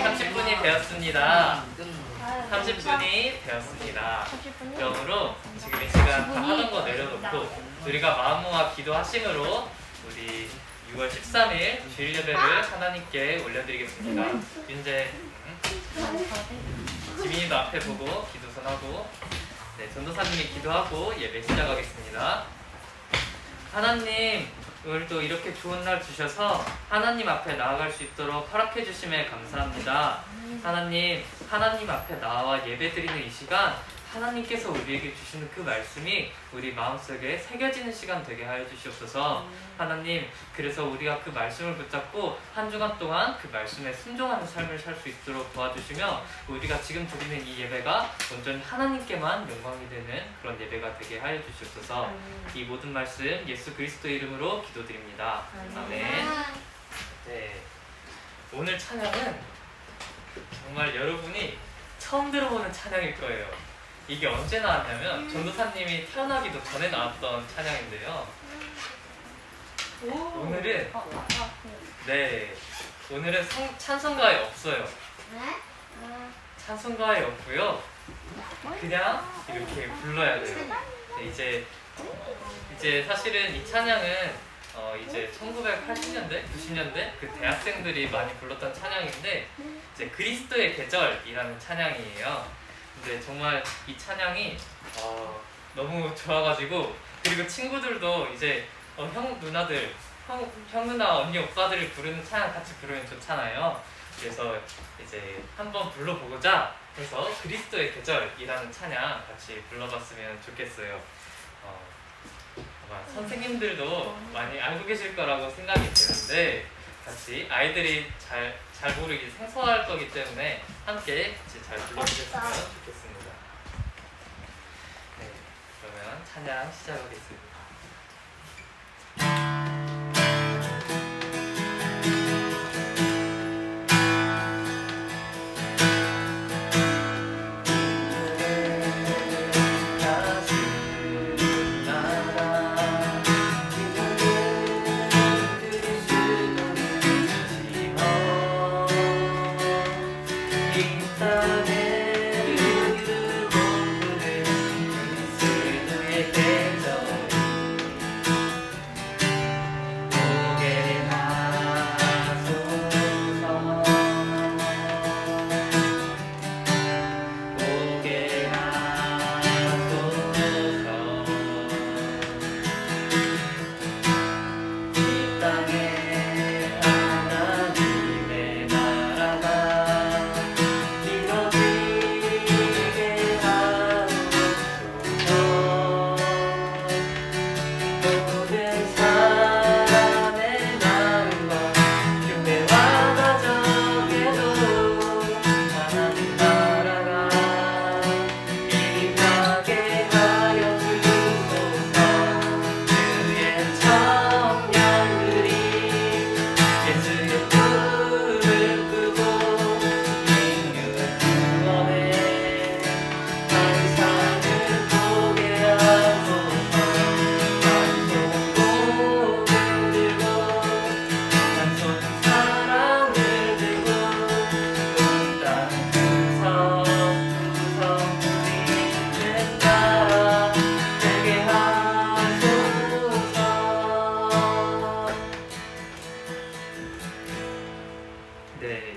30분이 되었습니다. 30분이 되었습니다. 그러므로 지금 이 시간 다 하던 거 내려놓고 우리가 마음 모아 기도하심으로 우리 6월 13일 주일 예배를 하나님께 올려드리겠습니다. 윤재 지민이도 앞에 보고 기도선하고 전도사님이 기도하고 예배 시작하겠습니다. 하나님, 오늘도 이렇게 좋은 날 주셔서 하나님 앞에 나아갈 수 있도록 허락해 주심에 감사합니다. 하나님 앞에 나와 예배 드리는 이 시간 하나님께서 우리에게 주시는 그 말씀이 우리 마음속에 새겨지는 시간 되게 하여 주시옵소서. 하나님, 그래서 우리가 그 말씀을 붙잡고 한 주간 동안 그 말씀에 순종하는 삶을 살 수 있도록 도와주시며 우리가 지금 드리는 이 예배가 온전히 하나님께만 영광이 되는 그런 예배가 되게 하여 주시옵소서. 이 모든 말씀 예수 그리스도의 이름으로 기도드립니다. 아멘. 네, 오늘 찬양은 정말 여러분이 처음 들어보는 찬양일 거예요. 이게 언제 나왔냐면 전도사님이 태어나기도 전에 나왔던 찬양인데요. 오늘은 오늘은 찬송가에 없어요. 찬송가에 없고요. 그냥 이렇게 불러야 돼요. 네, 이제 사실은 이 찬양은 이제 1980년대, 90년대 그 대학생들이 많이 불렀던 찬양인데 이제 그리스도의 계절이라는 찬양이에요. 근데 정말 이 찬양이 너무 좋아가지고 그리고 친구들도 이제 형 누나들, 형 누나 언니 오빠들이 부르는 찬양 같이 부르면 좋잖아요. 그래서 이제 한번 불러보고자 해서 그리스도의 계절이라는 찬양 같이 불러봤으면 좋겠어요. 아마 선생님들도 많이 알고 계실 거라고 생각이 되는데 같이 아이들이 잘 모르기 생소할 거기 때문에 함께 같이 잘 불러주셨으면 좋겠습니다. 네, 그러면 찬양 시작하겠습니다.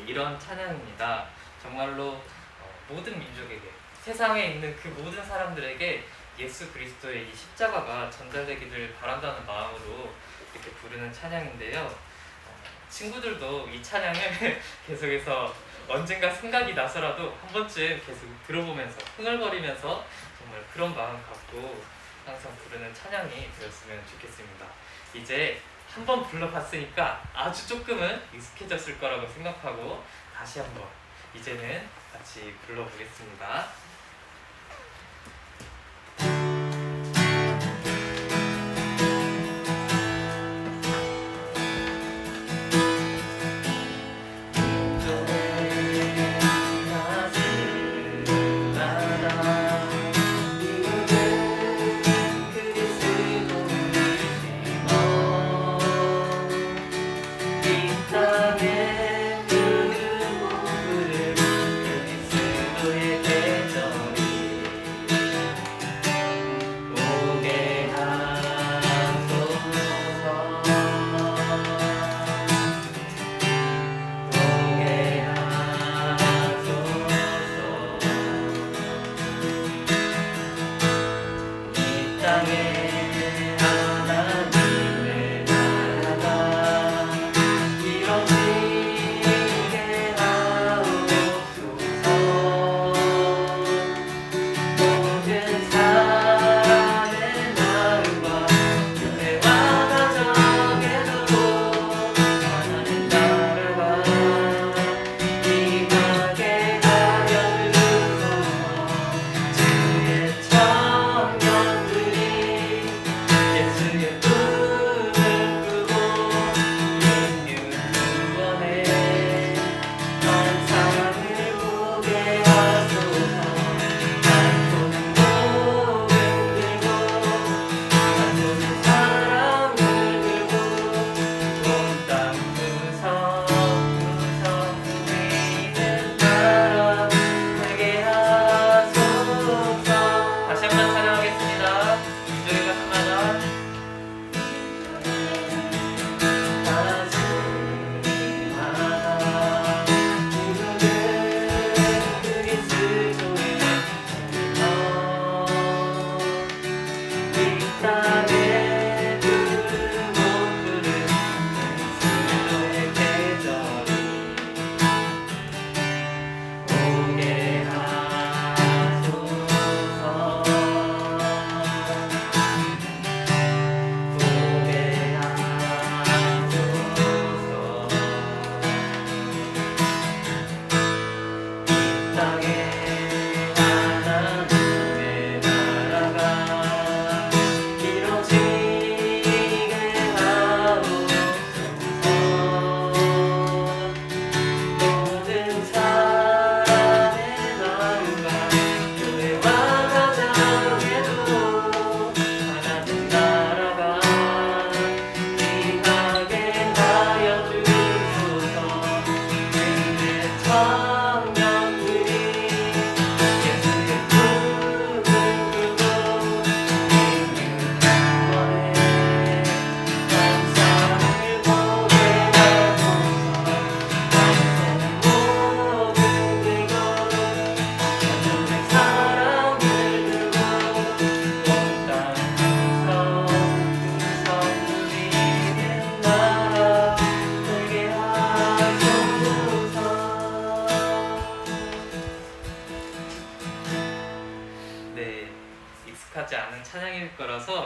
이런 찬양입니다. 정말로 모든 민족에게, 세상에 있는 그 모든 사람들에게 예수 그리스도의 이 십자가가 전달되기를 바란다는 마음으로 이렇게 부르는 찬양인데요. 친구들도 이 찬양을 계속해서 언젠가 생각이 나서라도 한 번쯤 계속 들어보면서 흥얼거리면서 정말 그런 마음 갖고 항상 부르는 찬양이 되었으면 좋겠습니다. 이제 한번 불러봤으니까 아주 조금은 익숙해졌을 거라고 생각하고 다시 한번 이제는 같이 불러보겠습니다. 이 땅에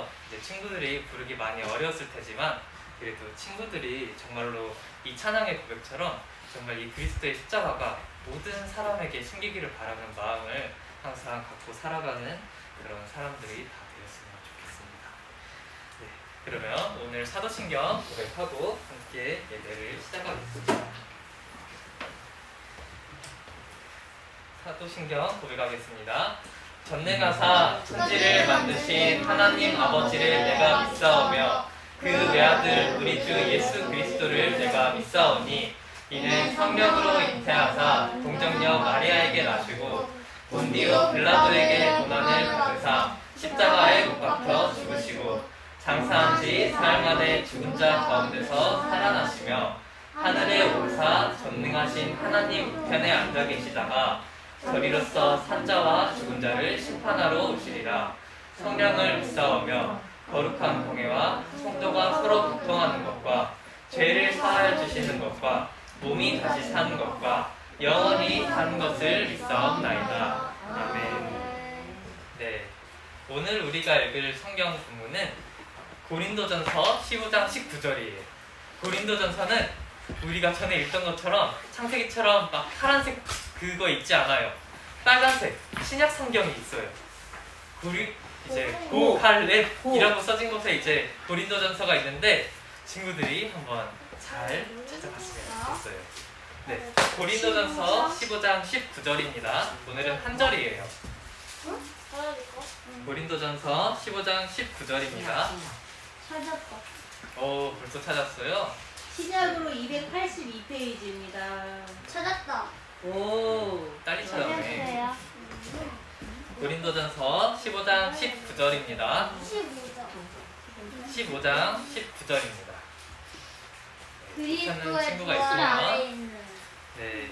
해서 이제 친구들이 부르기 많이 어려웠을 테지만 그래도 친구들이 정말로 이 찬양의 고백처럼 정말 이 그리스도의 십자가가 모든 사람에게 챙기기를 바라는 마음을 항상 갖고 살아가는 그런 사람들이 다 되었으면 좋겠습니다. 네, 그러면 오늘 사도신경 고백하고 함께 예배를 시작하겠습니다. 사도신경 고백하겠습니다. 전능하사 천지를 만드신 하나님 아버지를 내가 믿사오며 그 외아들 우리 주 예수 그리스도를 내가 믿사오니 이는 성령으로 잉태하사 동정녀 마리아에게 나시고 본디오 빌라도에게 고난을 받으사 십자가에 못 박혀 죽으시고 장사한 지 사흘 만에 죽은 자 가운데서 살아나시며 하늘에 오르사 전능하신 하나님 우편에 앉아 계시다가 저리로서 산자와 죽은 자를 심판하러 오시리라. 성령을 믿사오며 거룩한 공회와 성도가 서로 교통하는 것과 죄를 사하여 주시는 것과 몸이 다시 사는 것과 영원히 사는 것을 믿사옵나이다. 아멘. 네, 오늘 우리가 읽을 성경 본문은 고린도전서 15장 19절이에요. 고린도전서는 우리가 전에 읽던 것처럼 창세기처럼 막 파란색 그거 있지 않아요. 빨간색 신약 성경이 있어요. 이제 고칼렙이라고 써진 곳에 이제 고린도전서가 있는데 친구들이 한번 잘 찾아봤으면 좋겠어요. 네, 고린도전서 15장 19절입니다. 오늘은 한 절이에요. 고린도전서 15장 19절입니다. 찾았다. 오, 벌써 찾았어요? 시작으로 282페이지입니다. 찾았다. 오, 딸이 찾았네. 찾았어요. 고린도전서 15장 19절입니다. 15장. 15장 19절입니다. 그리스도의 친구가 부활 아래 있으면 있는. 네,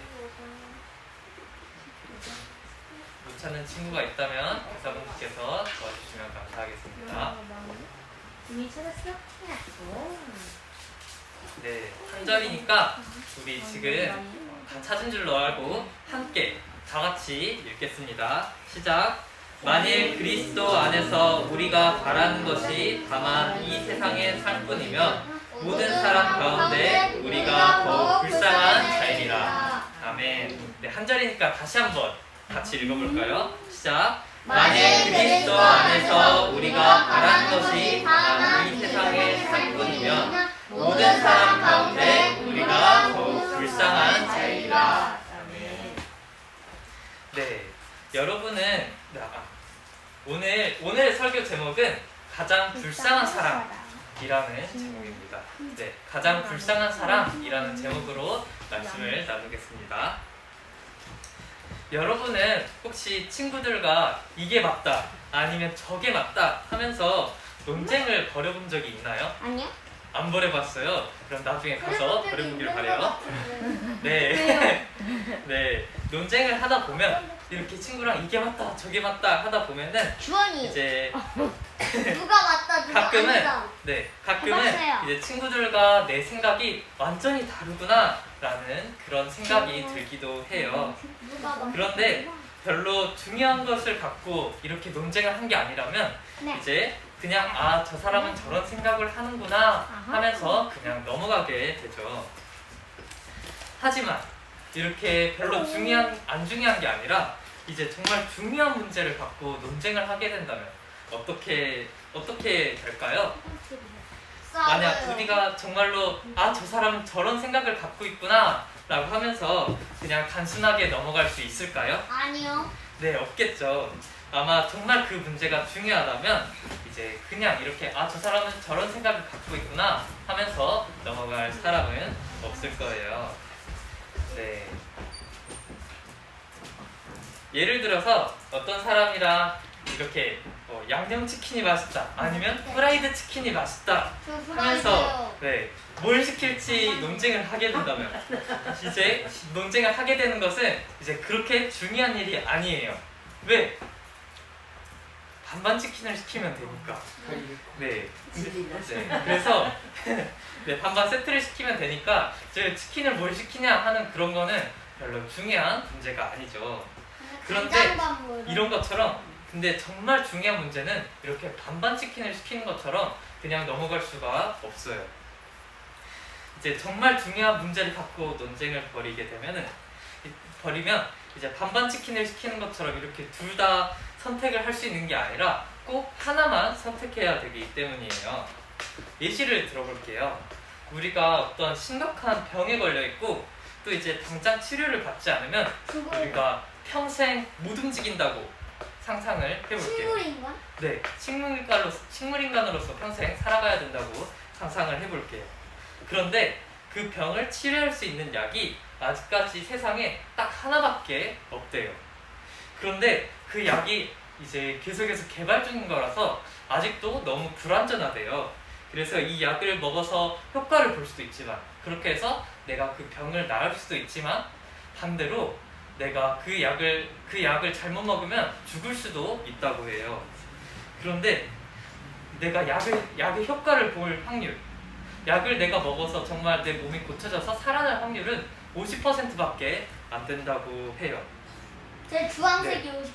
못 찾는 친구가 있다면 교사분께서 도와주시면 감사하겠습니다. 이미 찾았어? 오. 네, 한 절이니까 우리 지금 다 찾은 줄로 알고 함께 다 같이 읽겠습니다. 시작. 만일 그리스도 안에서 우리가 바라는 것이 다만 이 세상의 삶뿐이면 모든 사람 가운데 우리가 더욱 불쌍한 자이리라. 아멘. 네, 한 절이니까 다시 한번 같이 읽어볼까요? 시작. 만일 그리스도 안에서 우리가 바라는 것이 다만 이 세상의 삶뿐이면 모든 사람 가운데 우리가 더욱 불쌍한 자이리라. 아멘. 네, 여러분은 오늘 설교 제목은 가장 불쌍한 사람이라는 제목입니다. 네, 가장 불쌍한 사람이라는 제목으로 말씀을 나누겠습니다. 여러분은 혹시 친구들과 이게 맞다 아니면 저게 맞다 하면서 논쟁을 벌여본 적이 있나요? 아니요. 안 벌여봤어요. 그럼 나중에 가서 벌여보길 바래요. 네. 네, 논쟁을 하다 보면 이렇게 친구랑 이게 맞다 저게 맞다 하다 보면은 주원이. 이제 누가 맞다 누가 가끔은 아니다. 네, 가끔은 해봤어요. 이제 친구들과 내 생각이 완전히 다르구나라는 그런 생각이 들기도 해요. 누가 맞다. 그런데 별로 중요한 것을 갖고 이렇게 논쟁을 한 게 아니라면 네. 이제 그냥 저 사람은 저런 생각을 하는구나 하면서 그냥 넘어가게 되죠. 하지만 이렇게 별로 안 중요한 게 아니라 이제 정말 중요한 문제를 갖고 논쟁을 하게 된다면 어떻게 될까요? 만약 싸워요. 우리가 정말로 저 사람은 저런 생각을 갖고 있구나 라고 하면서 그냥 단순하게 넘어갈 수 있을까요? 아니요. 네, 없겠죠. 아마 정말 그 문제가 중요하다면 이제 그냥 이렇게 저 사람은 저런 생각을 갖고 있구나 하면서 넘어갈 사람은 없을 거예요. 네. 예를 들어서 어떤 사람이랑 이렇게 양념치킨이 맛있다 아니면 프라이드 치킨이 맛있다 저 하면서 프라이드요. 네, 뭘 시킬지 논쟁을 하게 된다면 이제 논쟁을 하게 되는 것은 이제 그렇게 중요한 일이 아니에요. 왜? 반반 치킨을 시키면 되니까. 네. 네. 그래서 네, 반반 세트를 시키면 되니까 이제 치킨을 뭘 시키냐 하는 그런 거는 별로 중요한 문제가 아니죠. 그런데 간장밥을. 이런 것처럼 근데 정말 중요한 문제는 이렇게 반반 치킨을 시키는 것처럼 그냥 넘어갈 수가 없어요. 이제 정말 중요한 문제를 갖고 논쟁을 벌이면 이제 반반 치킨을 시키는 것처럼 이렇게 둘 다 선택을 할 수 있는 게 아니라 꼭 하나만 선택해야 되기 때문이에요. 예시를 들어볼게요. 우리가 어떤 심각한 병에 걸려 있고 또 이제 당장 치료를 받지 않으면 우리가 평생 못 움직인다고 상상을 해볼게요. 식물인간? 네, 식물인간으로서 평생 살아가야 된다고 상상을 해볼게요. 그런데 그 병을 치료할 수 있는 약이 아직까지 세상에 딱 하나밖에 없대요. 그런데 그 약이 이제 계속해서 개발 중인 거라서 아직도 너무 불안전하대요. 그래서 이 약을 먹어서 효과를 볼 수도 있지만, 그렇게 해서 내가 그 병을 나을 수도 있지만, 반대로 내가 그 약을 잘못 먹으면 죽을 수도 있다고 해요. 그런데 내가 약의 효과를 볼 확률, 약을 내가 먹어서 정말 내 몸이 고쳐져서 살아날 확률은 50%밖에 안 된다고 해요. 제 주황색이 50%.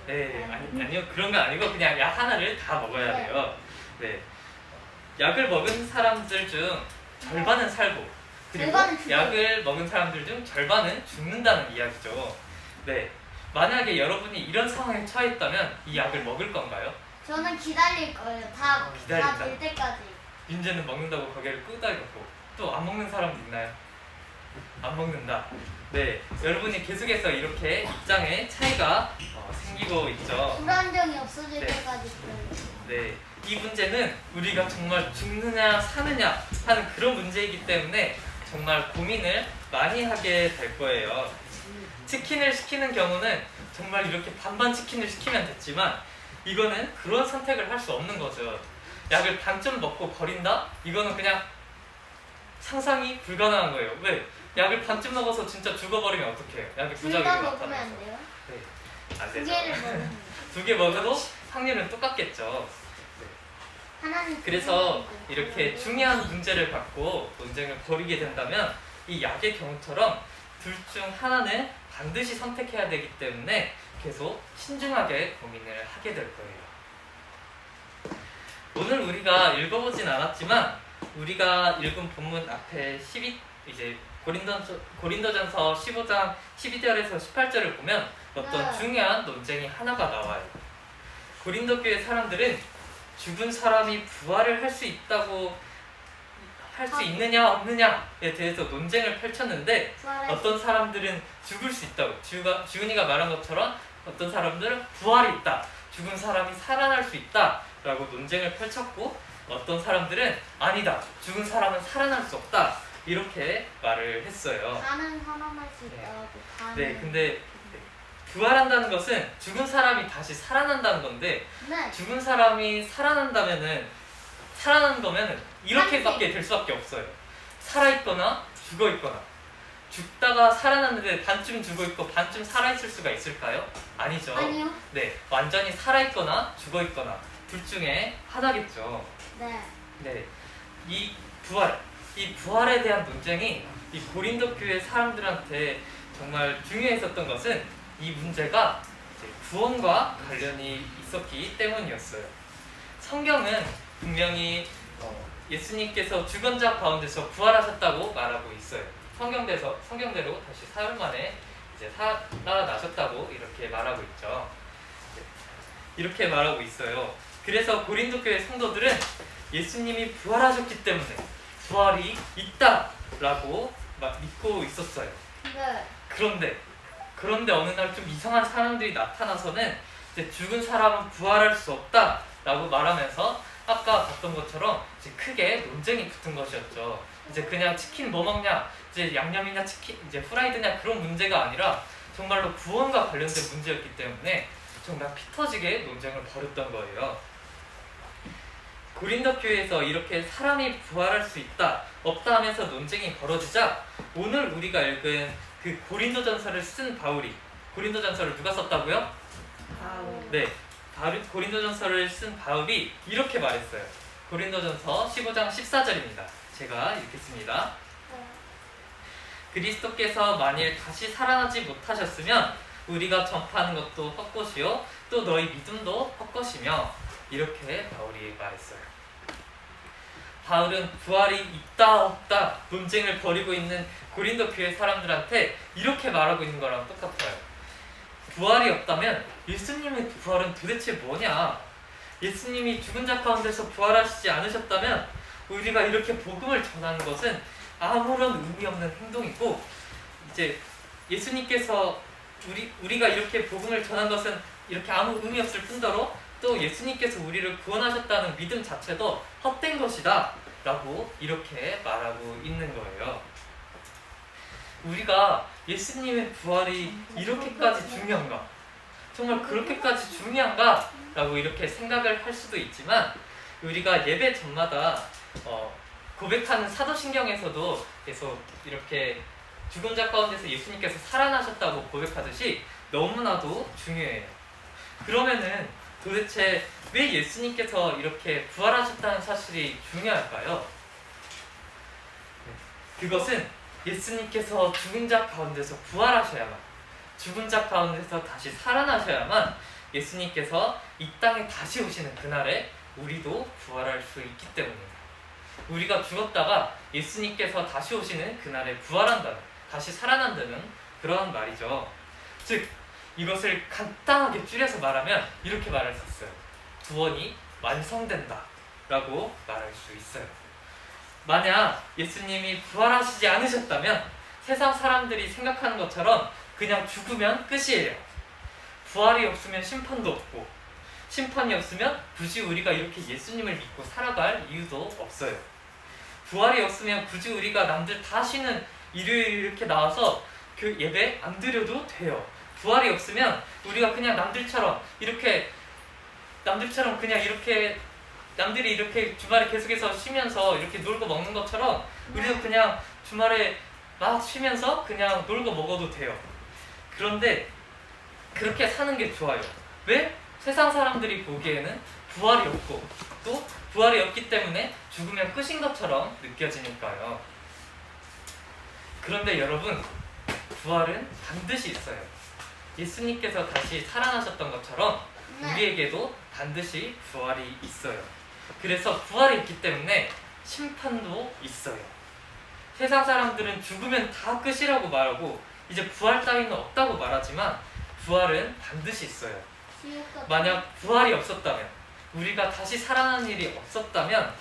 네, 아니요, 그런 건 아니고 그냥 약 하나를 다 먹어야 돼요. 네, 약을 먹은 사람들 중 절반은 살고, 그리고 절반은 죽어요. 약을 먹은 사람들 중 절반은 죽는다는 이야기죠. 네, 만약에 여러분이 이런 상황에 처해 있다면 이 약을 먹을 건가요? 저는 기다릴 거예요. 다 기다린다. 될 때까지. 윤재는 먹는다고 고개를 끄덕이고, 또 안 먹는 사람도 있나요? 안 먹는다. 네, 여러분이 계속해서 이렇게 입장에 차이가 생기고 있죠. 불안정이 없어질 네. 때까지 기다려요. 네, 이 문제는 우리가 정말 죽느냐 사느냐 하는 그런 문제이기 때문에 정말 고민을 많이 하게 될 거예요. 치킨을 시키는 경우는 정말 이렇게 반반 치킨을 시키면 됐지만, 이거는 그런 선택을 할 수 없는 거죠. 약을 반쯤 먹고 버린다? 이거는 그냥 상상이 불가능한 거예요. 왜? 약을 반쯤 먹어서 진짜 죽어버리면 어떡해요? 약이 둘 부작용이 다 먹으면 나타나서. 안 돼요? 네, 안 두 되죠. 개를 먹으면. 두 개 먹어도 확률은 똑같겠죠. 하나는 그래서 두 이렇게 개를 중요한 문제를 갖고 논쟁을 벌이게 된다면 이 약의 경우처럼 둘 중 하나는 반드시 선택해야 되기 때문에 계속 신중하게 고민을 하게 될 거예요. 오늘 우리가 읽어보진 않았지만 우리가 읽은 본문 앞에 이제 고린도전서 15장 12절에서 18절을 보면 어떤 네. 중요한 논쟁이 하나가 나와요. 고린도 교회 사람들은 죽은 사람이 부활을 할 수 있느냐 없느냐에 대해서 논쟁을 펼쳤는데, 부활할 어떤 사람들은 죽을 수 있다고, 주은이가 말한 것처럼 어떤 사람들은 부활이 있다, 죽은 사람이 살아날 수 있다 라고 논쟁을 펼쳤고, 어떤 사람들은 아니다, 죽은 사람은 살아날 수 없다 이렇게 말을 했어요. 가는 살아날 수 있다고. 가는. 네, 근데 부활한다는 것은 죽은 사람이 다시 살아난다는 건데, 네. 죽은 사람이 살아난 거면은 이렇게밖에 될 수밖에 없어요. 살아있거나 죽어있거나. 죽다가 살아났는데 반쯤 죽어있고 반쯤 살아있을 수가 있을까요? 아니죠. 아니요. 네, 완전히 살아있거나 죽어있거나 둘 중에 하나겠죠. 네. 네, 이 부활에 대한 논쟁이 이 고린도 교회 사람들한테 정말 중요했었던 것은 이 문제가 이제 구원과 관련이 있었기 때문이었어요. 성경은 분명히 예수님께서 죽은 자 가운데서 부활하셨다고 말하고 있어요. 성경대로 다시 사흘 만에 이제 살아나셨다고 이렇게 말하고 있죠. 이렇게 말하고 있어요. 그래서 고린도 교회 성도들은 예수님이 부활하셨기 때문에 부활이 있다라고 믿고 있었어요. 네. 그런데 어느 날 좀 이상한 사람들이 나타나서는 이제 죽은 사람은 부활할 수 없다라고 말하면서 아까 봤던 것처럼 이제 크게 논쟁이 붙은 것이었죠. 이제 그냥 치킨 뭐 먹냐, 이제 양념이냐 치킨, 이제 후라이드냐 그런 문제가 아니라 정말로 구원과 관련된 문제였기 때문에 정말 피 터지게 논쟁을 벌였던 거예요. 고린도 교회에서 이렇게 사람이 부활할 수 있다, 없다 하면서 논쟁이 벌어지자 오늘 우리가 읽은 그 고린도전서를 쓴 바울이, 고린도전서를 누가 썼다고요? 네, 고린도전서를 쓴 바울이 이렇게 말했어요. 고린도전서 15장 14절입니다. 제가 읽겠습니다. 그리스도께서 만일 다시 살아나지 못하셨으면 우리가 전파하는 것도 헛것이요 또 너희 믿음도 헛것이며 이렇게 바울이 말했어요. 바울은 부활이 있다 없다 논쟁을 벌이고 있는 고린도 교회 사람들한테 이렇게 말하고 있는 거랑 똑같아요. 부활이 없다면 예수님의 부활은 도대체 뭐냐? 예수님이 죽은 자 가운데서 부활하시지 않으셨다면 우리가 이렇게 복음을 전하는 것은 아무런 의미 없는 행동이고, 이제 예수님께서 우리가 이렇게 복음을 전한 것은 이렇게 아무 의미 없을 뿐더러 또 예수님께서 우리를 구원하셨다는 믿음 자체도 헛된 것이다 라고 이렇게 말하고 있는 거예요. 우리가 예수님의 부활이 이렇게까지 중요한가? 정말 그렇게까지 중요한가? 라고 이렇게 생각을 할 수도 있지만, 우리가 예배 전마다 고백하는 사도신경에서도 계속 이렇게 죽은 자 가운데서 예수님께서 살아나셨다고 고백하듯이 너무나도 중요해요. 그러면은 도대체 왜 예수님께서 이렇게 부활하셨다는 사실이 중요할까요? 그것은 예수님께서 죽은 자 가운데서 부활하셔야만, 죽은 자 가운데서 다시 살아나셔야만 예수님께서 이 땅에 다시 오시는 그날에 우리도 부활할 수 있기 때문입니다. 우리가 죽었다가 예수님께서 다시 오시는 그날에 부활한다는, 다시 살아난다는 그러한 말이죠. 즉 이것을 간단하게 줄여서 말하면 이렇게 말할 수 있어요. 구원이 완성된다 라고 말할 수 있어요. 만약 예수님이 부활하시지 않으셨다면 세상 사람들이 생각하는 것처럼 그냥 죽으면 끝이에요. 부활이 없으면 심판도 없고, 심판이 없으면 굳이 우리가 이렇게 예수님을 믿고 살아갈 이유도 없어요. 부활이 없으면 굳이 우리가 남들 다 쉬는 일요일 이렇게 나와서 그 예배 안 드려도 돼요. 부활이 없으면 우리가 그냥 남들처럼 그냥 이렇게 남들이 이렇게 주말에 계속해서 쉬면서 이렇게 놀고 먹는 것처럼 우리도 그냥 주말에 막 쉬면서 그냥 놀고 먹어도 돼요. 그런데 그렇게 사는 게 좋아요. 왜? 세상 사람들이 보기에는 부활이 없고 또 부활이 없기 때문에 죽으면 끝인 것처럼 느껴지니까요. 그런데 여러분, 부활은 반드시 있어요. 예수님께서 다시 살아나셨던 것처럼 우리에게도 반드시 부활이 있어요. 그래서 부활이 있기 때문에 심판도 있어요. 세상 사람들은 죽으면 다 끝이라고 말하고 이제 부활 따위는 없다고 말하지만 부활은 반드시 있어요. 만약 부활이 없었다면, 우리가 다시 살아나는 일이 없었다면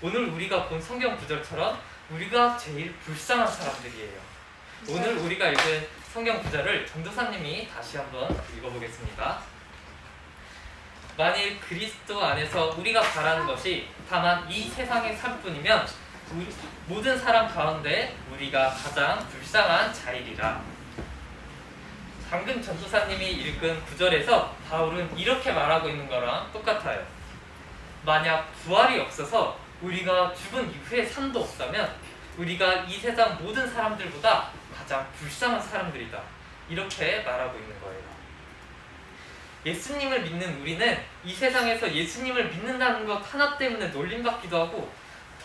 오늘 우리가 본 성경 구절처럼 우리가 제일 불쌍한 사람들이에요. 오늘 우리가 읽은 성경 구절을 전도사님이 다시 한번 읽어보겠습니다. 만일 그리스도 안에서 우리가 바라는 것이 다만 이 세상의 삶뿐이면 모든 사람 가운데 우리가 가장 불쌍한 자이리라. 방금 전도사님이 읽은 구절에서 바울은 이렇게 말하고 있는 거랑 똑같아요. 만약 부활이 없어서 우리가 죽은 이후에 삶도 없다면 우리가 이 세상 모든 사람들보다 가장 불쌍한 사람들이다. 이렇게 말하고 있는 거예요. 예수님을 믿는 우리는 이 세상에서 예수님을 믿는다는 것 하나 때문에 놀림받기도 하고,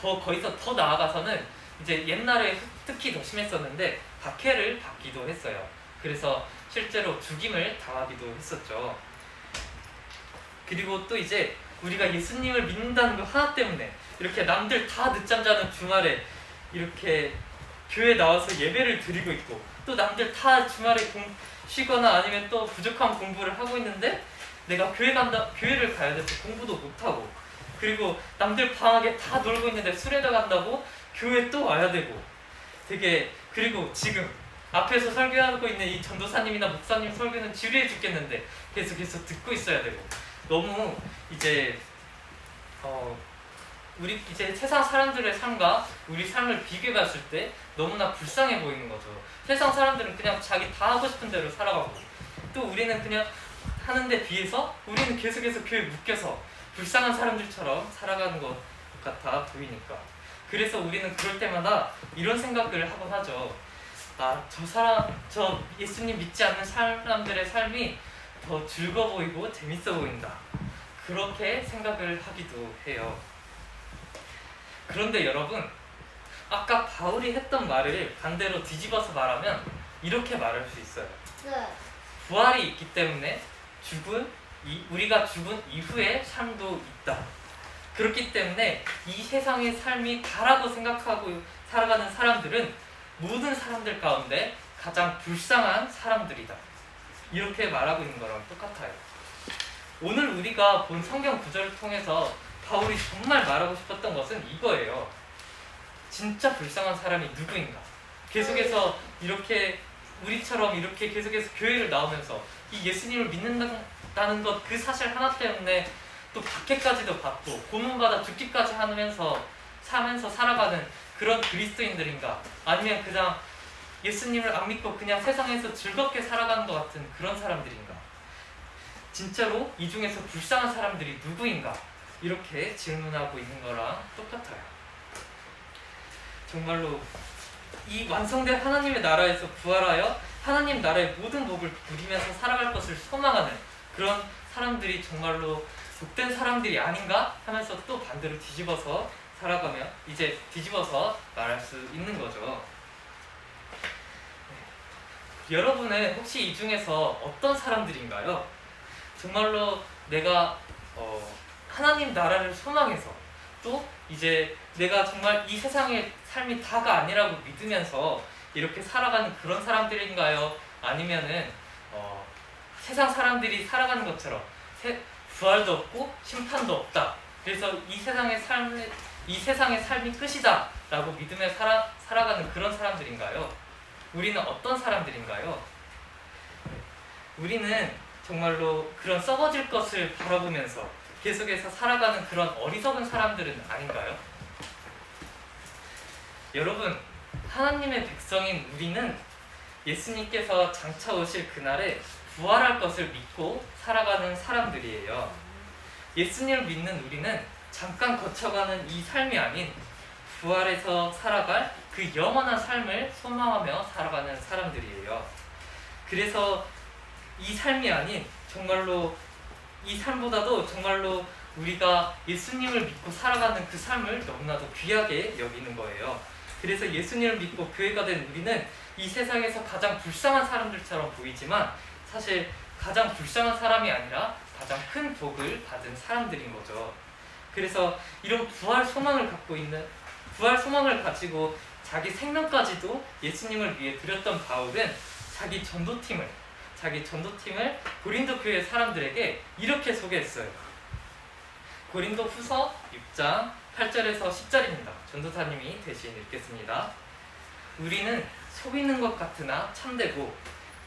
거기서 더 나아가서는 이제 옛날에 특히 더 심했었는데 박해를 받기도 했어요. 그래서 실제로 죽임을 당하기도 했었죠. 그리고 또 이제 우리가 예수님을 믿는다는 것 하나 때문에 이렇게 남들 다 늦잠 자는 주말에 이렇게 교회 나와서 예배를 드리고 있고, 또 남들 다 주말에 쉬거나 아니면 또 부족한 공부를 하고 있는데 내가 교회를 가야 돼서 공부도 못하고, 그리고 남들 방학에 다 놀고 있는데 술에다 간다고 교회 또 와야 되고, 그리고 지금 앞에서 설교하고 있는 이 전도사님이나 목사님 설교는 지루해 죽겠는데 계속 듣고 있어야 되고, 너무 이제 우리 이제 세상 사람들의 삶과 우리 삶을 비교해 봤을 때 너무나 불쌍해 보이는 거죠. 세상 사람들은 그냥 자기 다 하고 싶은 대로 살아가고, 또 우리는 그냥 하는데 비해서 우리는 계속해서 교회에 묶여서 불쌍한 사람들처럼 살아가는 것 같아 보이니까. 그래서 우리는 그럴 때마다 이런 생각을 하곤 하죠. 저 예수님 믿지 않는 사람들의 삶이 더 즐거워 보이고 재밌어 보인다. 그렇게 생각을 하기도 해요. 그런데 여러분, 아까 바울이 했던 말을 반대로 뒤집어서 말하면 이렇게 말할 수 있어요. 네. 부활이 있기 때문에 우리가 죽은 이후의 삶도 있다. 그렇기 때문에 이 세상의 삶이 다라고 생각하고 살아가는 사람들은 모든 사람들 가운데 가장 불쌍한 사람들이다. 이렇게 말하고 있는 거랑 똑같아요. 오늘 우리가 본 성경 구절을 통해서 바울이 정말 말하고 싶었던 것은 이거예요. 진짜 불쌍한 사람이 누구인가? 계속해서 이렇게 우리처럼 이렇게 계속해서 교회를 나오면서 이 예수님을 믿는다는 것 그 사실 하나 때문에 또 박해까지도 받고 고문받아 죽기까지 하면서 살아가는 그런 그리스도인들인가? 아니면 그냥 예수님을 안 믿고 그냥 세상에서 즐겁게 살아가는 것 같은 그런 사람들인가? 진짜로 이 중에서 불쌍한 사람들이 누구인가? 이렇게 질문하고 있는 거랑 똑같아요. 정말로 이 완성된 하나님의 나라에서 부활하여 하나님 나라의 모든 복을 누리면서 살아갈 것을 소망하는 그런 사람들이 정말로 복된 사람들이 아닌가 하면서 또 반대로 뒤집어서 살아가면 이제 뒤집어서 말할 수 있는 거죠. 여러분은 혹시 이 중에서 어떤 사람들인가요? 정말로 내가 하나님 나라를 소망해서 또 이제 내가 정말 이 세상의 삶이 다가 아니라고 믿으면서 이렇게 살아가는 그런 사람들인가요? 아니면은 세상 사람들이 살아가는 것처럼 부활도 없고 심판도 없다. 그래서 이 세상의 삶이 끝이다 라고 믿으며 살아가는 그런 사람들인가요? 우리는 어떤 사람들인가요? 우리는 정말로 그런 썩어질 것을 바라보면서 계속해서 살아가는 그런 어리석은 사람들은 아닌가요? 여러분, 하나님의 백성인 우리는 예수님께서 장차 오실 그날에 부활할 것을 믿고 살아가는 사람들이에요. 예수님을 믿는 우리는 잠깐 거쳐가는 이 삶이 아닌 부활해서 살아갈 그 영원한 삶을 소망하며 살아가는 사람들이에요. 그래서 이 삶이 아닌 정말로 이 삶보다도 정말로 우리가 예수님을 믿고 살아가는 그 삶을 너무나도 귀하게 여기는 거예요. 그래서 예수님을 믿고 교회가 된 우리는 이 세상에서 가장 불쌍한 사람들처럼 보이지만 사실 가장 불쌍한 사람이 아니라 가장 큰 복을 받은 사람들인 거죠. 그래서 이런 부활 소망을 가지고 자기 생명까지도 예수님을 위해 드렸던 바울은 자기 전도팀을 고린도 교회 사람들에게 이렇게 소개했어요. 고린도 후서 6장 8절에서 10절입니다. 전도사님이 대신 읽겠습니다. 우리는 속이는 것 같으나 참되고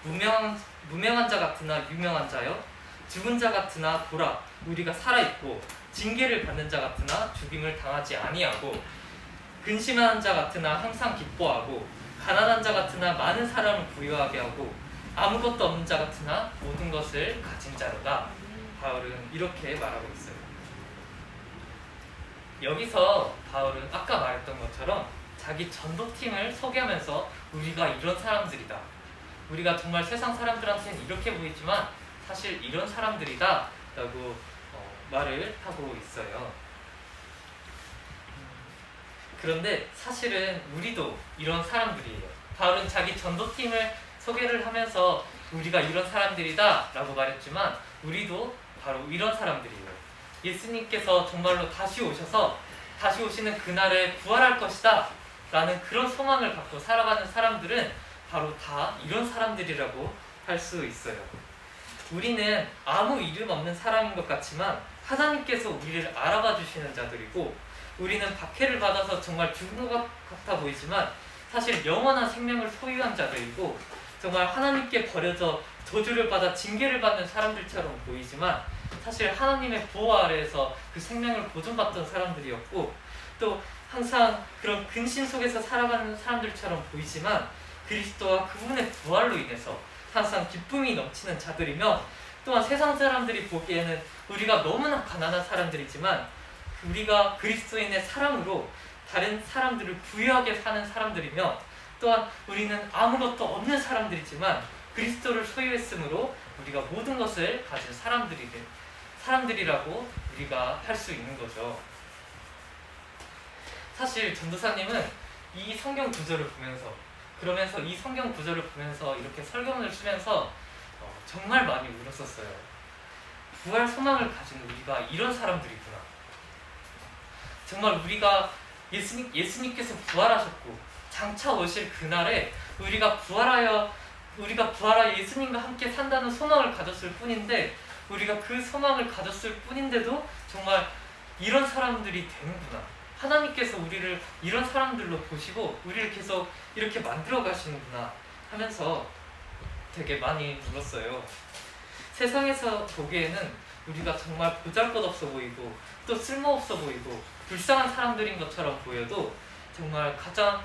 무명한 자 같으나 유명한 자여 죽은 자 같으나 보라 우리가 살아있고 징계를 받는 자 같으나 죽임을 당하지 아니하고 근심하는 자 같으나 항상 기뻐하고 가난한 자 같으나 많은 사람을 부유하게 하고 아무것도 없는 자 같으나 모든 것을 가진 자로다. 바울은 이렇게 말하고 있어요. 여기서 바울은 아까 말했던 것처럼 자기 전도팀을 소개하면서 우리가 이런 사람들이다. 우리가 정말 세상 사람들한테는 이렇게 보이지만 사실 이런 사람들이다 라고 말을 하고 있어요. 그런데 사실은 우리도 이런 사람들이에요. 바울은 자기 전도팀을 소개를 하면서 우리가 이런 사람들이다 라고 말했지만 우리도 바로 이런 사람들이에요. 예수님께서 정말로 다시 오시는 그날에 부활할 것이다 라는 그런 소망을 갖고 살아가는 사람들은 바로 다 이런 사람들이라고 할 수 있어요. 우리는 아무 이름 없는 사람인 것 같지만 하나님께서 우리를 알아봐 주시는 자들이고 우리는 박해를 받아서 정말 죽은 것 같아 보이지만 사실 영원한 생명을 소유한 자들이고 정말 하나님께 버려져 저주를 받아 징계를 받는 사람들처럼 보이지만 사실 하나님의 보호 아래에서 그 생명을 보존받던 사람들이었고 또 항상 그런 근심 속에서 살아가는 사람들처럼 보이지만 그리스도와 그분의 부활로 인해서 항상 기쁨이 넘치는 자들이며 또한 세상 사람들이 보기에는 우리가 너무나 가난한 사람들이지만 우리가 그리스도인의 사랑으로 다른 사람들을 부유하게 사는 사람들이며 또한 우리는 아무것도 없는 사람들이지만 그리스도를 소유했으므로 우리가 모든 것을 가진 사람들이라고 우리가 할 수 있는 거죠. 사실 전도사님은 이 성경 구절을 보면서 이 성경 구절을 보면서 이렇게 설교문을 쓰면서 정말 많이 울었었어요. 부활 소망을 가진 우리가 이런 사람들이구나. 정말 우리가 예수님께서 부활하셨고 장차 오실 그날에 우리가 부활하여 예수님과 함께 산다는 소망을 가졌을 뿐인데, 우리가 그 소망을 가졌을 뿐인데도 정말 이런 사람들이 되는구나. 하나님께서 우리를 이런 사람들로 보시고 우리를 계속 이렇게 만들어 가시는구나 하면서 되게 많이 울었어요. 세상에서 보기에는 우리가 정말 보잘것없어 보이고 또 쓸모없어 보이고 불쌍한 사람들인 것처럼 보여도 정말 가장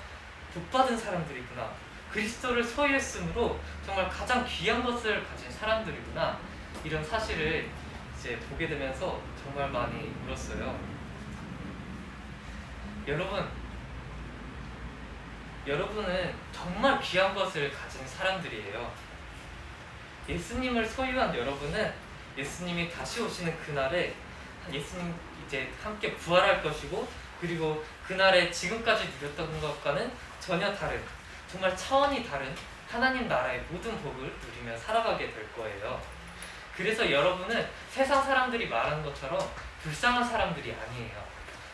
복받은 사람들이구나. 그리스도를 소유했으므로 정말 가장 귀한 것을 가진 사람들이구나. 이런 사실을 이제 보게 되면서 정말 많이 울었어요. 여러분은 정말 귀한 것을 가진 사람들이에요. 예수님을 소유한 여러분은 예수님이 다시 오시는 그날에 예수님 이제 함께 부활할 것이고, 그리고 그날에 지금까지 누렸던 것과는 전혀 다른, 정말 차원이 다른 하나님 나라의 모든 복을 누리며 살아가게 될 거예요. 그래서 여러분은 세상 사람들이 말하는 것처럼 불쌍한 사람들이 아니에요.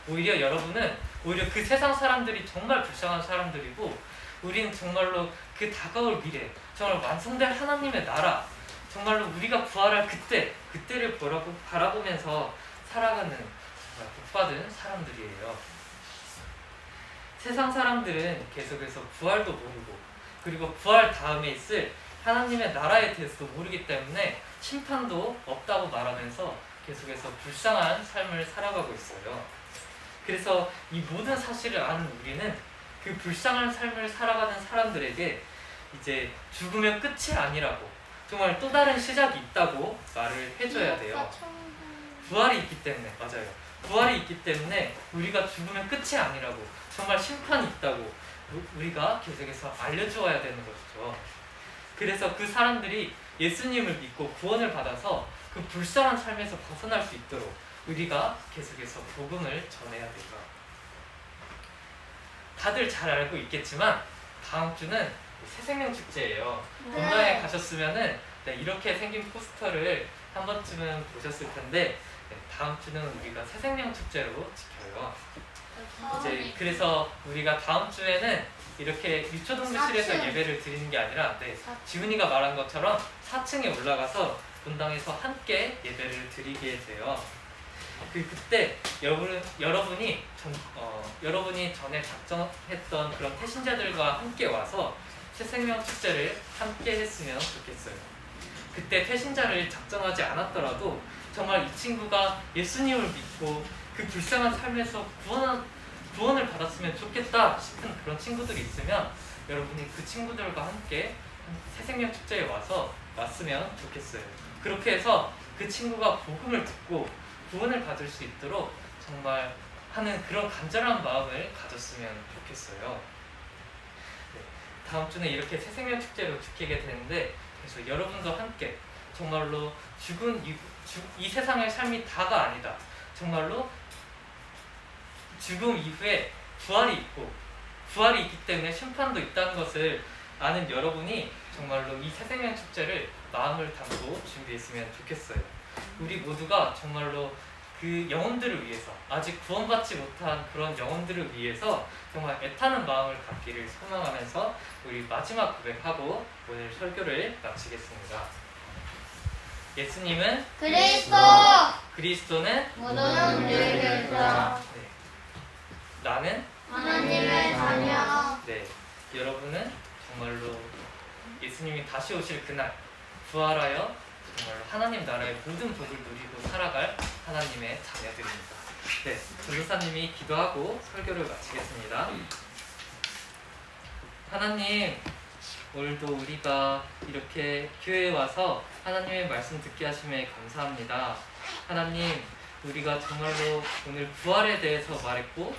오히려 그 세상 사람들이 정말 불쌍한 사람들이고, 우리는 정말로 그 다가올 미래, 정말 완성될 하나님의 나라, 정말로 우리가 부활할 그때를 바라보면서 살아가는 정말 복받은 사람들이에요. 세상 사람들은 계속해서 부활도 모르고, 그리고 부활 다음에 있을 하나님의 나라에 대해서도 모르기 때문에 심판도 없다고 말하면서 계속해서 불쌍한 삶을 살아가고 있어요. 그래서 이 모든 사실을 아는 우리는 그 불쌍한 삶을 살아가는 사람들에게 이제 죽으면 끝이 아니라고, 정말 또 다른 시작이 있다고 말을 해줘야 돼요. 부활이 있기 때문에, 맞아요. 부활이 있기 때문에 우리가 죽으면 끝이 아니라고, 정말 심판이 있다고 우리가 계속해서 알려주어야 되는 것이죠. 그래서 그 사람들이 예수님을 믿고 구원을 받아서 그 불쌍한 삶에서 벗어날 수 있도록 우리가 계속해서 복음을 전해야 돼요. 다들 잘 알고 있겠지만 다음 주는 새생명 축제예요. 본당에 가셨으면은 이렇게 생긴 포스터를 한 번쯤은 보셨을 텐데, 다음 주는 우리가 새생명 축제로 지켜요. 이제 그래서 우리가 다음 주에는 이렇게 유초동교실에서 4층. 예배를 드리는 게 아니라, 지훈이가 말한 것처럼 4층에 올라가서 본당에서 함께 예배를 드리게 돼요. 그때 여러분이 전에 작정했던 그런 태신자들과 함께 와서 새생명 축제를 함께 했으면 좋겠어요. 그때 태신자를 작정하지 않았더라도 정말 이 친구가 예수님을 믿고 그 불쌍한 삶에서 구원을 받았으면 좋겠다 싶은 그런 친구들이 있으면 여러분이 그 친구들과 함께 새생명 축제에 왔으면 좋겠어요. 그렇게 해서 그 친구가 복음을 듣고 구원을 받을 수 있도록 정말 하는 그런 간절한 마음을 가졌으면 좋겠어요. 다음 주는 이렇게 새생명 축제로 지키게 되는데, 그래서 여러분도 함께 정말로 이 세상의 삶이 다가 아니다, 정말로 죽음 이후에 부활이 있기 때문에 심판도 있다는 것을 아는 여러분이 정말로 이 새생명 축제를 마음을 담고 준비했으면 좋겠어요. 우리 모두가 정말로 그 영혼들을 위해서, 아직 구원받지 못한 그런 영혼들을 위해서 정말 애타는 마음을 갖기를 소망하면서 우리 마지막 고백하고 오늘 설교를 마치겠습니다. 예수님은 그리스도는 모든 우리를 다 네. 나는 하나님의 자녀. 네, 여러분은 정말로 예수님이 다시 오실 그날 부활하여 정말 하나님 나라의 모든 복을 누리고 살아갈 하나님의 자녀들입니다. 네, 전도사님이 기도하고 설교를 마치겠습니다. 하나님, 오늘도 우리가 이렇게 교회에 와서 하나님의 말씀 듣게 하심에 감사합니다. 하나님, 우리가 정말로 오늘 부활에 대해서 말했고,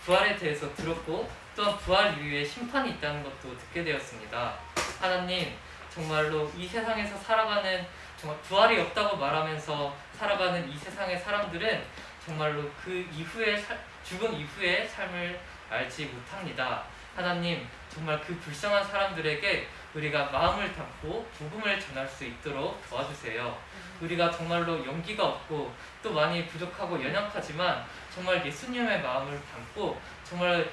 부활에 대해서 들었고, 또한 부활 이후에 심판이 있다는 것도 듣게 되었습니다. 하나님, 정말로 이 세상에서 살아가는, 정말 부활이 없다고 말하면서 살아가는 이 세상의 사람들은 정말로 그 이후에 죽은 이후의 삶을 알지 못합니다. 하나님, 정말 그 불쌍한 사람들에게 우리가 마음을 담고 복음을 전할 수 있도록 도와주세요. 우리가 정말로 용기가 없고 또 많이 부족하고 연약하지만 정말 예수님의 마음을 담고 정말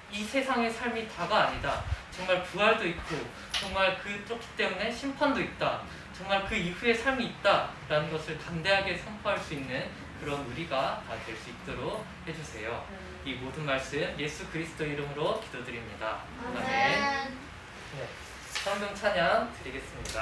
이 세상의 삶이 다가 아니다. 정말 부활도 있고 정말 그렇기 때문에 심판도 있다. 정말 그 이후의 삶이 있다라는 것을 담대하게 선포할 수 있는 그런 우리가 다 될 수 있도록 해주세요. 이 모든 말씀 예수 그리스도 이름으로 기도드립니다. 아멘. 네, 성경 찬양 드리겠습니다.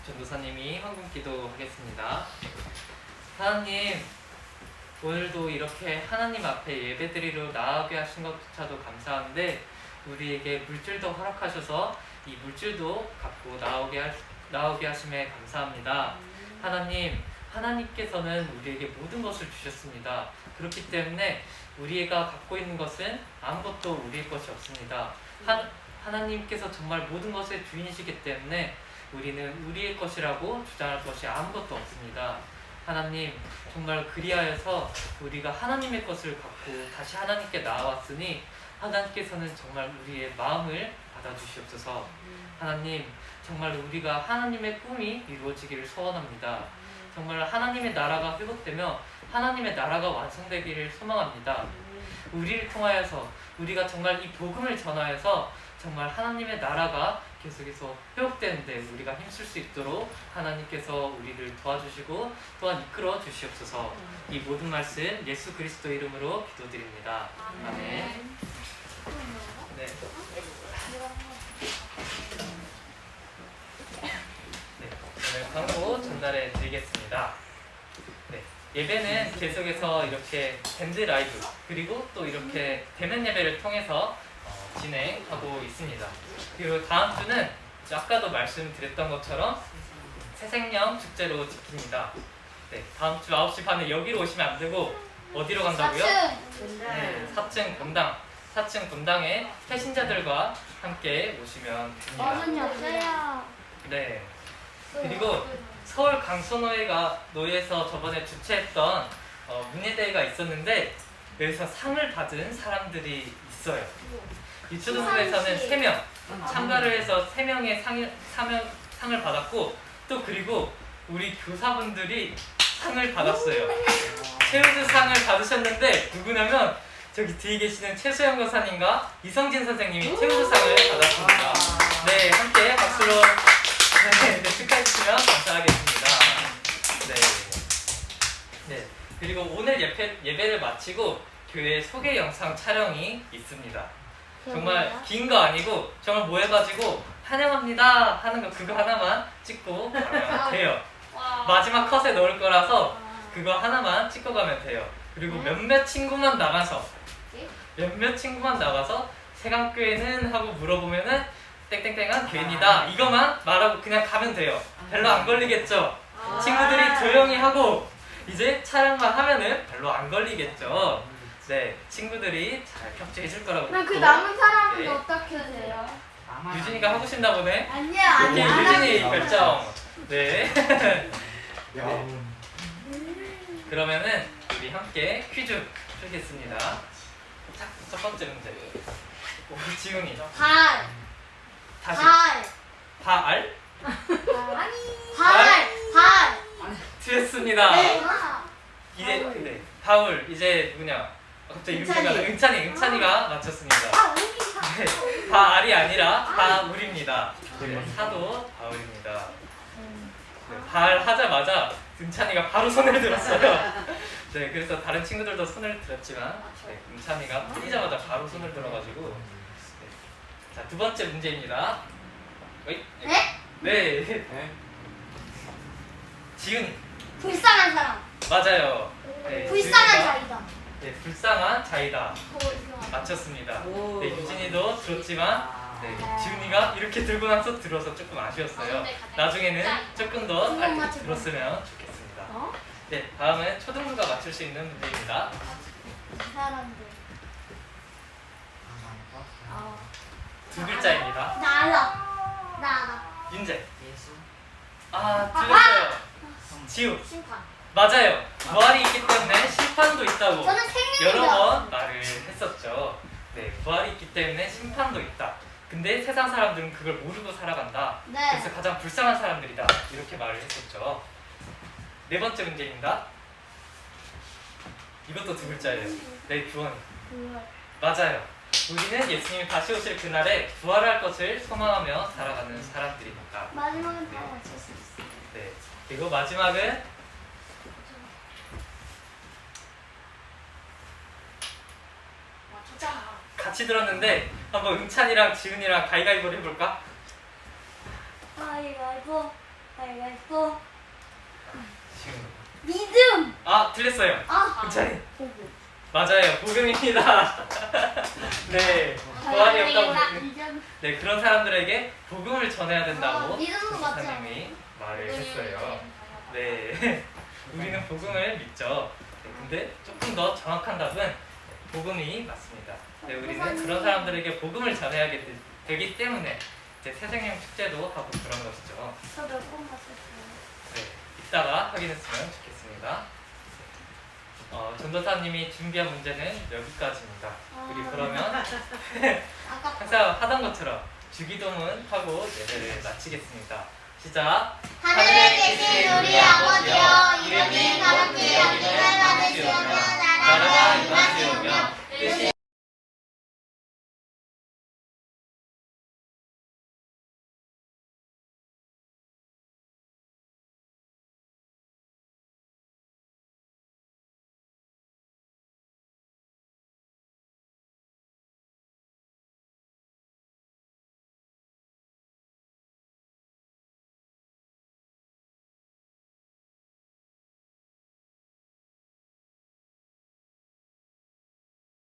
전도사님이 헌금 기도하겠습니다. 하나님, 오늘도 이렇게 하나님 앞에 예배드리러 나아가게 하신 것조차도 감사한데 우리에게 물질도 허락하셔서 이 물질도 갖고 나오게 하심에 감사합니다. 하나님, 하나님께서는 우리에게 모든 것을 주셨습니다. 그렇기 때문에 우리가 갖고 있는 것은 아무것도 우리의 것이 없습니다. 하나님께서 정말 모든 것의 주인이시기 때문에 우리는 우리의 것이라고 주장할 것이 아무것도 없습니다. 하나님, 정말 그리하여서 우리가 하나님의 것을 갖고 다시 하나님께 나아왔으니 하나님께서는 정말 우리의 마음을 받아주시옵소서. 하나님, 정말 우리가 하나님의 꿈이 이루어지기를 소원합니다. 정말 하나님의 나라가 회복되며 하나님의 나라가 완성되기를 소망합니다. 우리를 통하여서 우리가 정말 이 복음을 전하여서 정말 하나님의 나라가 계속해서 회복되는데 우리가 힘쓸 수 있도록 하나님께서 우리를 도와주시고 또한 이끌어 주시옵소서. 이 모든 말씀 예수 그리스도 이름으로 기도드립니다. 아멘. 네. 오늘 광고 전달해 드리겠습니다. 네. 예배는 계속해서 이렇게 밴드 라이브 그리고 또 이렇게 대면 예배를 통해서 진행하고 있습니다. 그리고 다음 주는 아까도 말씀드렸던 것처럼 새생명 축제로 지킵니다. 네, 다음 주 9시 반에 여기로 오시면 안 되고 어디로 간다고요? 네, 4층 본당. 4층 본당에 태신자들과 함께 오시면 됩니다. 어머니 없어요. 네. 그리고 서울 강서노예에서 저번에 주최했던 문예대회가 있었는데 여기서 상을 받은 사람들이 있어요. 유초등부에서는 3명 참가를 해서 3명의 상을 받았고 또 그리고 우리 교사분들이 상을 받았어요. 최우수 상을 받으셨는데 누구냐면 저기 뒤에 계시는 최수영 권사님과 이성진 선생님이 최우수상을 받았습니다. 네, 함께 박수로 축하해 주시면 감사하겠습니다. 네. 그리고 오늘 예배를 마치고 교회 소개 영상 촬영이 있습니다. 정말 긴 거 아니고 정말 모여가지고 환영합니다 하는 거 그거 하나만 찍고 가면 돼요. 마지막 컷에 넣을 거라서 그거 하나만 찍고 가면 돼요. 그리고 몇몇 친구만 나가서 세강교회는 하고 물어보면은 땡땡땡한 교회입니다. 이거만 말하고 그냥 가면 돼요. 별로 안 걸리겠죠? 친구들이 조용히 하고 이제 촬영만 하면은 별로 안 걸리겠죠? 네, 친구들이 잘 격주해 줄 거라고 그럼 그 믿고. 남은 사람은 네. 어떻게 돼요? 유진이가 하고 싶나 보네? 아니야, 오케이, 유진이 결정. 네. 그러면은 우리 함께 퀴즈 풀겠습니다. 자, 첫 번째 문제. 우리 지웅이. 반. 다시. 발. 바알? 발. 틀렸습니다. 발. 이제 네. 바울 이제 누구냐? 갑자기 이름이 응찬이가 맞췄습니다. 네, 바알이 아니라 바울입니다. 네, 사도 바울입니다. 네, 바알 하자마자 응찬이가 바로 손을 들었어요. 네, 그래서 다른 친구들도 손을 들었지만 네, 응찬이가 풀리자마자 바로 손을 들어가지고 네. 자, 두 번째 문제입니다. 어이? 네? 네. 지훈이 불쌍한 사람. 맞아요. 네, 불쌍한 지훈이가 자이다. 네, 불쌍한 자이다. 맞췄습니다. 오. 네, 유진이도 들었지만 네, 지훈이가 이렇게 들고 나서 들어서 조금 아쉬웠어요. 나중에는 조금 더 잘 들었으면 좋겠습니다. 어? 네, 다음은 초등부가 맞출 수 있는 문제입니다. 사람들. 두 글자입니다. 나 알아. 윤재. 아, 틀렸어요. 지우. 심판. 맞아요. 부활이 있기 때문에 심판도 있다고 저는 여러 생명이다. 번 말을 했었죠. 네, 부활이 있기 때문에 심판도 있다. 근데 세상 사람들은 그걸 모르고 살아간다. 네. 그래서 가장 불쌍한 사람들이다. 이렇게 말을 했었죠. 네 번째 문제입니다. 이것도 두 글자예요. 네, 구원. 맞아요. 우리는 예수님이 다시 오실 그날에 부활할 것을 소망하며 살아가는 사람들입니다. 마지막은 다 맞출 수 있어. 네. 그리고 마지막은 맞췄잖아. 같이 들었는데 한번 응찬이랑 지훈이랑 가위가위보를 해볼까? 가위바위보. 지훈. 믿음. 아, 틀렸어요. 아. 응찬이. 보고. 맞아요. 복음입니다. 네. 부활이 없다고. 네, 그런 사람들에게 복음을 전해야 된다고 믿음도 맞죠. 선생님이 말을 했어요. 네. 우리는 복음을 믿죠. 네, 근데 조금 더 정확한 답은 복음이 맞습니다. 네, 우리는 그런 사람들에게 복음을 전해야 되기 때문에 이제 새생명 축제도 하고 그런 것이죠. 저 몇 번 봤었어요. 네, 이따가 확인했으면 좋겠습니다. 전도사님이 준비한 문제는 여기까지입니다. 우리 그러면 아까 항상 하던 것처럼 주기도문 하고 예배를 마치겠습니다. 시작. 하늘에 계신 우리 아버지여 이름이 거룩히 여김을 받으시오며 나라가 임하시오며 뜻이